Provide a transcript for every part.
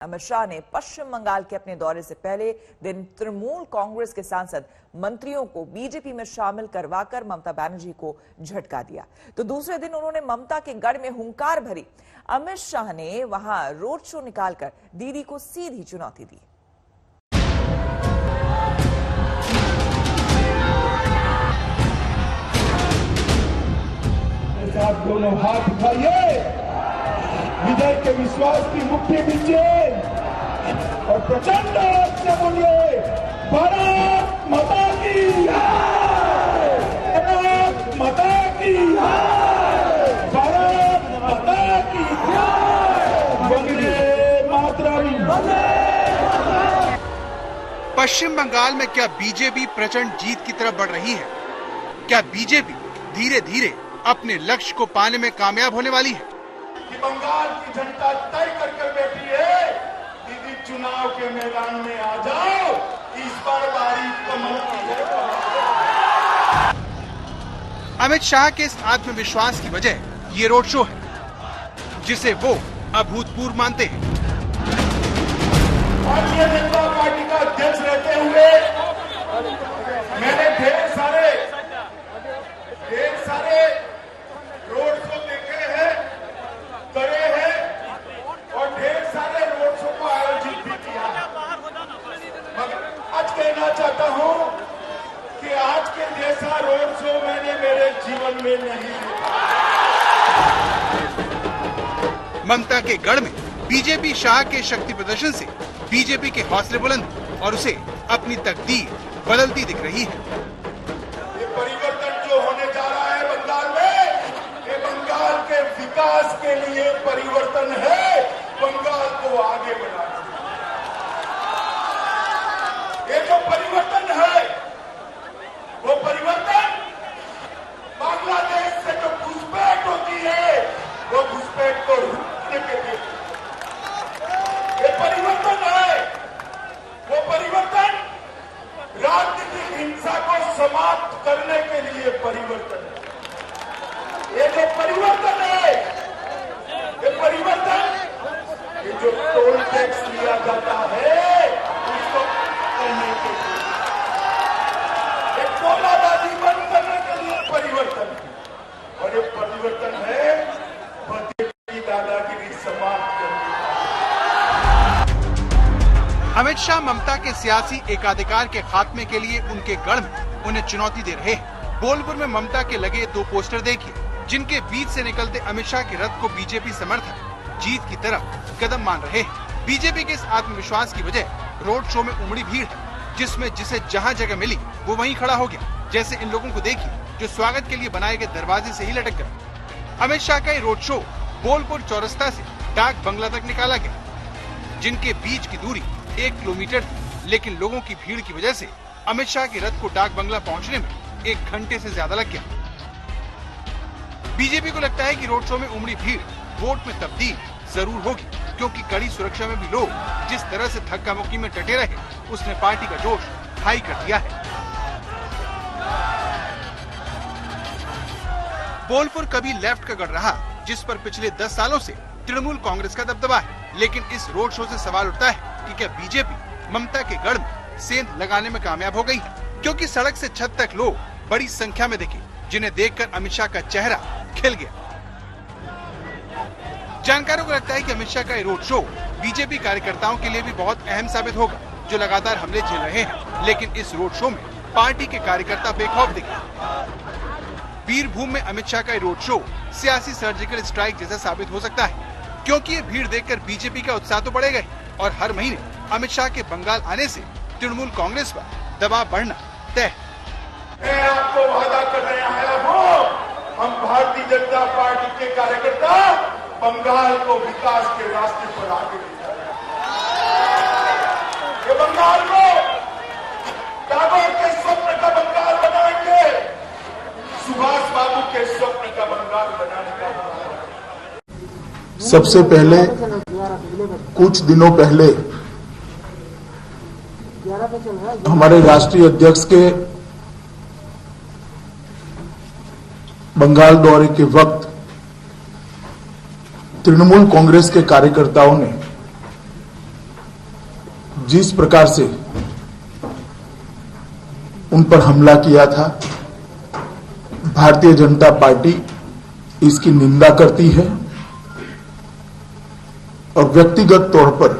अमित शाह ने पश्चिम बंगाल के अपने दौरे से पहले दिन तृणमूल कांग्रेस के सांसद मंत्रियों को बीजेपी में शामिल करवाकर ममता बनर्जी को झटका दिया। तो दूसरे दिन उन्होंने ममता के गढ़ में हुंकार भरी। अमित शाह ने वहां रोड शो निकालकर दीदी को सीधी चुनौती दी। दोनों हाथ उठाइए, विजय के विश्वास की मुट्ठी दीजिए और प्रचंड आवाज से बोलिए, भारत माता की जय, भारत माता की जय, भारत माता की जय, वंदे मातरम। पश्चिम बंगाल में क्या बीजेपी प्रचंड जीत की तरफ बढ़ रही है? क्या बीजेपी धीरे धीरे अपने लक्ष्य को पाने में कामयाब होने वाली है? कि बंगाल की जनता तय करके बैठी है, दीदी चुनाव के मैदान में आ जाओ, इस बार बारी कमल की है। अमित शाह के इस आत्मविश्वास की वजह ये रोड शो है, जिसे वो अभूतपूर्व मानते हैं। भारतीय जनता पार्टी का अध्यक्ष रहते हुए मैंने ढेर सारे रोड शो देखे हैं, करे हैं और ढेर सारे रोड शो को आयोजित भी किया। मगर आज कहना चाहता हूं कि आज के जैसा रोड शो मैंने मेरे जीवन में नहीं देखा। ममता के गढ़ में बीजेपी शाह के शक्ति प्रदर्शन से बीजेपी के हौसले बुलंद और उसे अपनी तकदीर बदलती दिख रही है। ये परिवर्तन जो होने जा रहा है बंगाल में, ये बंगाल के विकास के लिए परिवर्तन है, बंगाल को आगे बढ़ाना। ये जो परिवर्तन है, वो परिवर्तन बांग्लादेश से जो घुसपैठ होती है, वो घुसपैठ को रोकने के लिए ये परिवर्तन है। वो परिवर्तन राजनीतिक हिंसा को समाप्त करने के लिए परिवर्तन है। ये जो परिवर्तन है, ये परिवर्तन, ये जो टोल टैक्स लिया जाता है उसको करने के लिए, ये टोलाबाजी बंद करने के लिए परिवर्तन है। और ये परिवर्तन है बीजेपी दादागिरी समाप्त करने का। अमित शाह ममता के सियासी एकाधिकार के खात्मे के लिए उनके गढ़ में उन्हें चुनौती दे रहे हैं। बोलपुर में ममता के लगे 2 पोस्टर देखिए, जिनके बीच से निकलते अमित शाह के रथ को बीजेपी समर्थक जीत की तरफ कदम मान रहे हैं। बीजेपी के इस आत्मविश्वास की वजह रोड शो में उमड़ी भीड़ है, जिसमें जिसे जहां जगह मिली वो वहीं खड़ा हो गया। जैसे इन लोगों को देखिए जो स्वागत के लिए बनाए गए दरवाजे से ही लटक गए। अमित शाह का ये रोड शो बोलपुर चौरस्ता से डाक बंगला तक निकाला गया, जिनके बीच की दूरी 1 किलोमीटर थी, लेकिन लोगों की भीड़ की वजह से अमित शाह के रथ को डाक बंगला पहुंचने में 1 घंटे से ज्यादा लग गया। बीजेपी को लगता है कि रोड शो में उमड़ी भीड़ वोट में तब्दील जरूर होगी, क्योंकि कड़ी सुरक्षा में भी लोग जिस तरह से धक्का मुक्की में डटे रहे, उसने पार्टी का जोश हाई कर दिया है। बोलपुर कभी लेफ्ट का गढ़ रहा, जिस पर पिछले 10 सालों से तृणमूल कांग्रेस का दबदबा है। लेकिन इस रोड शो से सवाल उठता है कि क्या बीजेपी ममता के गढ़ में सेंध लगाने में कामयाब हो गई है? क्योंकि सड़क से छत तक लोग बड़ी संख्या में दिखे, जिन्हें देखकर अमित शाह का चेहरा खिल गया। जानकारों को लगता है कि अमित शाह का ये रोड शो बीजेपी कार्यकर्ताओं के लिए भी बहुत अहम साबित होगा, जो लगातार हमले झेल रहे हैं। लेकिन इस रोड शो में पार्टी के कार्यकर्ता बेखौफ दिखे। वीरभूम में अमित शाह का ये रोड शो सियासी सर्जिकल स्ट्राइक जैसा साबित हो सकता है, क्योंकि ये भीड़ देखकर बीजेपी का उत्साह तो बढ़ेगा ही, और हर महीने अमित शाह के बंगाल आने से तृणमूल कांग्रेस पर दबाव बढ़ना तय। मैं आपको वादा करने आया हूँ, हम भारतीय जनता पार्टी के कार्यकर्ता बंगाल को विकास के रास्ते पर आगे ले जाएंगे। ये बंगाल को टैगोर के स्वप्न का बंगाल बनाएंगे, सुभाष बाबू के स्वप्न का बंगाल बनाने का। सबसे पहले कुछ दिनों पहले हमारे राष्ट्रीय अध्यक्ष के बंगाल दौरे के वक्त तृणमूल कांग्रेस के कार्यकर्ताओं ने जिस प्रकार से उन पर हमला किया था, भारतीय जनता पार्टी इसकी निंदा करती है और व्यक्तिगत तौर पर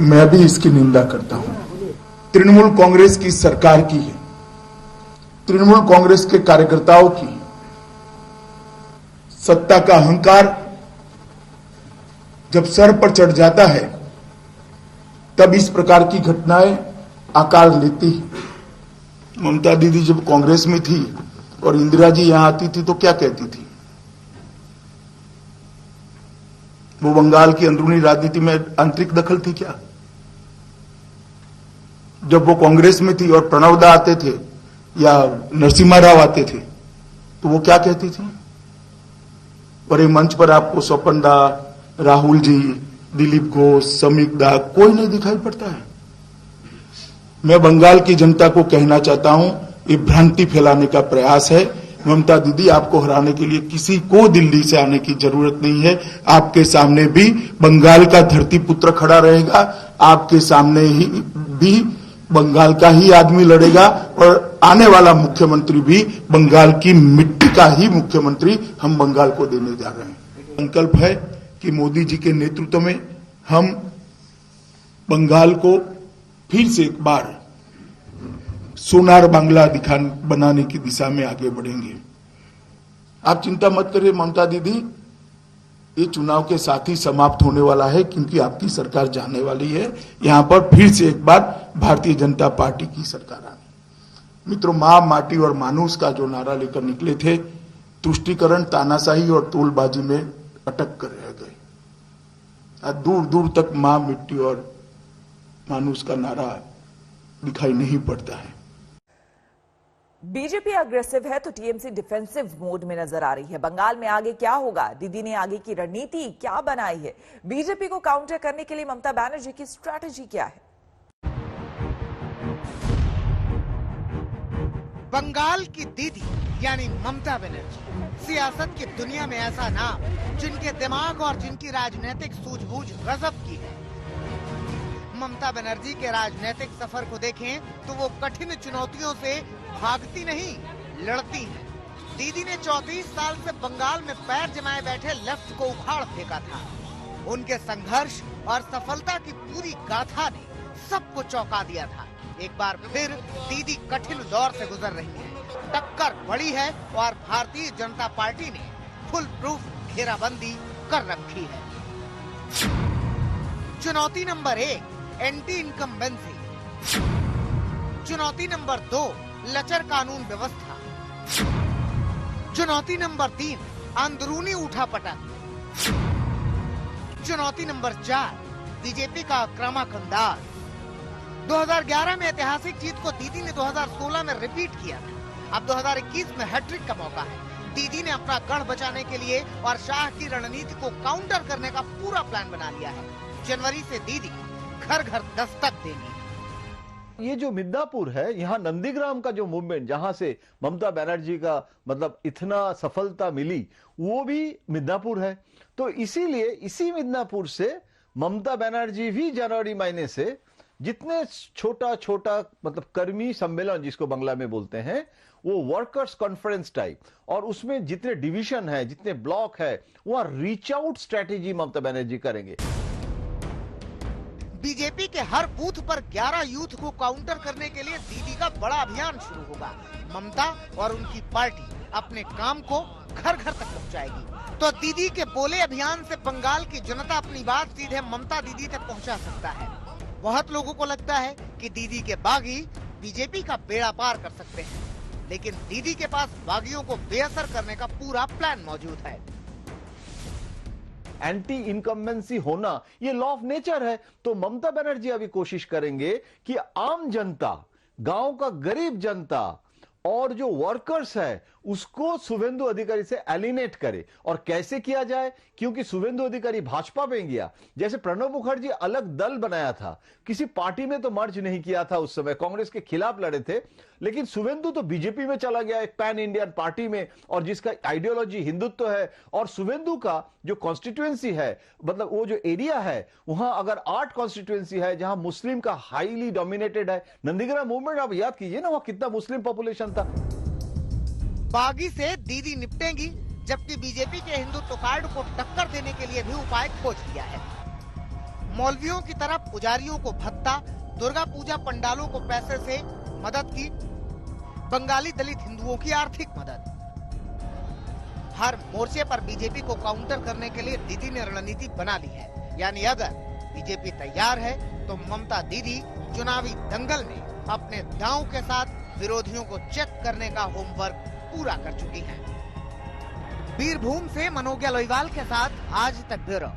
मैं भी इसकी निंदा करता हूं। तृणमूल कांग्रेस की सरकार की है, तृणमूल कांग्रेस के कार्यकर्ताओं की सत्ता का अहंकार जब सर पर चढ़ जाता है तब इस प्रकार की घटनाएं आकार लेती है। ममता दीदी जब कांग्रेस में थी और इंदिरा जी यहां आती थी तो क्या कहती थी? वो बंगाल की अंदरूनी राजनीति में आंतरिक दखल थी क्या? जब वो कांग्रेस में थी और प्रणव दा आते थे या नरसिम्हा राव आते थे तो वो क्या कहती थी? और मंच पर आपको स्वपन दा, राहुल जी, दिलीप घोष, समीक दा कोई नहीं दिखाई पड़ता है। मैं बंगाल की जनता को कहना चाहता हूं, ये भ्रांति फैलाने का प्रयास है। ममता दीदी, आपको हराने के लिए किसी को दिल्ली से आने की जरूरत नहीं है। आपके सामने भी बंगाल का धरती पुत्र खड़ा रहेगा, आपके सामने ही भी बंगाल का ही आदमी लड़ेगा और आने वाला मुख्यमंत्री भी बंगाल की मिट्टी का ही मुख्यमंत्री हम बंगाल को देने जा रहे हैं। संकल्प है कि मोदी जी के नेतृत्व में हम बंगाल को फिर से एक बार सोनार बांग्ला बनाने की दिशा में आगे बढ़ेंगे। आप चिंता मत करिए ममता दीदी, ये चुनाव के साथ ही समाप्त होने वाला है क्योंकि आपकी सरकार जाने वाली है। यहां पर फिर से एक बार भारतीय जनता पार्टी की सरकार आनी। मित्रों, मां, माटी और मानुष का जो नारा लेकर निकले थे, तुष्टीकरण, तानाशाही और तोलबाजी में अटक कर रह गए। आज दूर दूर तक मां, मिट्टी और मानुष का नारा दिखाई नहीं पड़ता है। बीजेपी अग्रेसिव है तो टीएमसी डिफेंसिव मोड में नजर आ रही है। बंगाल में आगे क्या होगा? दीदी ने आगे की रणनीति क्या बनाई है? बीजेपी को काउंटर करने के लिए ममता बनर्जी की स्ट्रैटेजी क्या है? बंगाल की दीदी यानी ममता बनर्जी, सियासत की दुनिया में ऐसा नाम जिनके दिमाग और जिनकी राजनीतिक सूझबूझ गजब की है। ममता बनर्जी के राजनीतिक सफर को देखें तो वो कठिन चुनौतियों से भागती नहीं, लड़ती है। दीदी ने 34 साल से बंगाल में पैर जमाए बैठे लेफ्ट को उखाड़ फेंका था। उनके संघर्ष और सफलता की पूरी गाथा ने सबको चौंका दिया था। एक बार फिर दीदी कठिन दौर से गुजर रही है। टक्कर बड़ी है और भारतीय जनता पार्टी ने फुल प्रूफ घेराबंदी कर रखी है। चुनौती नंबर 1, एंटी इनकम्बेंसी। चुनौती नंबर 2, लचर कानून व्यवस्था। चुनौती नंबर 3, अंदरूनी उठापटक। चुनौती नंबर 4, बीजेपी का आक्रामक अंदाज। 2011 में ऐतिहासिक जीत को दीदी ने 2016 में रिपीट किया था। अब 2021 में हैट्रिक का मौका है। दीदी ने अपना गढ़ बचाने के लिए और शाह की रणनीति को काउंटर करने का पूरा प्लान बना लिया है। जनवरी से दीदी घर घर दस्तक देगी। ये जो मिदनापुर है, यहाँ नंदीग्राम का जो मूवमेंट, जहां से ममता बनर्जी का मतलब इतना सफलता मिली, वो भी मिदनापुर है। तो इसीलिए इसी मिदनापुर से ममता बनर्जी भी जनवरी महीने से जितने छोटा छोटा मतलब कर्मी सम्मेलन जिसको बांग्ला में बोलते हैं, वो वर्कर्स कॉन्फ्रेंस टाइप, और उसमें जितने डिवीजन है, जितने ब्लॉक है, वहां reach out strategy Mamata Banerjee करेंगे। बीजेपी के हर बूथ पर 11 यूथ को काउंटर करने के लिए दीदी का बड़ा अभियान शुरू होगा। ममता और उनकी पार्टी अपने काम को घर घर तक पहुंचाएगी। तो दीदी के बोले अभियान से बंगाल की जनता अपनी बात सीधे ममता दीदी तक पहुंचा सकता है। बहुत लोगों को लगता है कि दीदी के बागी बीजेपी का बेड़ा पार कर सकते हैं, लेकिन दीदी के पास बागियों को बेअसर करने का पूरा प्लान मौजूद है। एंटी इनकम्बेंसी होना ये लॉ ऑफ नेचर है। तो ममता बनर्जी अभी कोशिश करेंगे कि आम जनता, गांव का गरीब जनता और जो वर्कर्स है, उसको शुभेंदु अधिकारी से एलिनेट करे। और कैसे किया जाए, क्योंकि शुभेंदु अधिकारी भाजपा में गया, जैसे प्रणब मुखर्जी अलग दल बनाया था, किसी पार्टी में तो मर्ज नहीं किया था, उस समय कांग्रेस के खिलाफ लड़े थे, लेकिन शुभेंदु तो बीजेपी में चला गया, एक पैन इंडियन पार्टी में, और जिसका आइडियोलॉजी हिंदुत्व है। और शुभेंदु का जो कॉन्स्टिट्यूएंसी है, मतलब वो जो एरिया है, वहां अगर 8 कॉन्स्टिट्यूएंसी है जहां मुस्लिम का हाईली डोमिनेटेड है। नंदीग्राम मूवमेंट आप याद कीजिए ना, वहां कितना मुस्लिम पॉपुलेशन था। बागी से दीदी निपटेंगी, जबकि बीजेपी के हिंदुत्व कार्ड को टक्कर देने के लिए भी उपाय खोज लिया है। मौलवियों की तरफ पुजारियों को भत्ता, दुर्गा पूजा पंडालों को पैसे से मदद की, बंगाली दलित हिंदुओं की आर्थिक मदद। हर मोर्चे पर बीजेपी को काउंटर करने के लिए दीदी ने रणनीति बना ली है। यानी अगर बीजेपी तैयार है तो ममता दीदी चुनावी दंगल में अपने दांव के साथ विरोधियों को चेक करने का होमवर्क पूरा कर चुकी हैं। बीरभूम से मनोज्ञा लोईवाल के साथ आज तक ब्यूरो।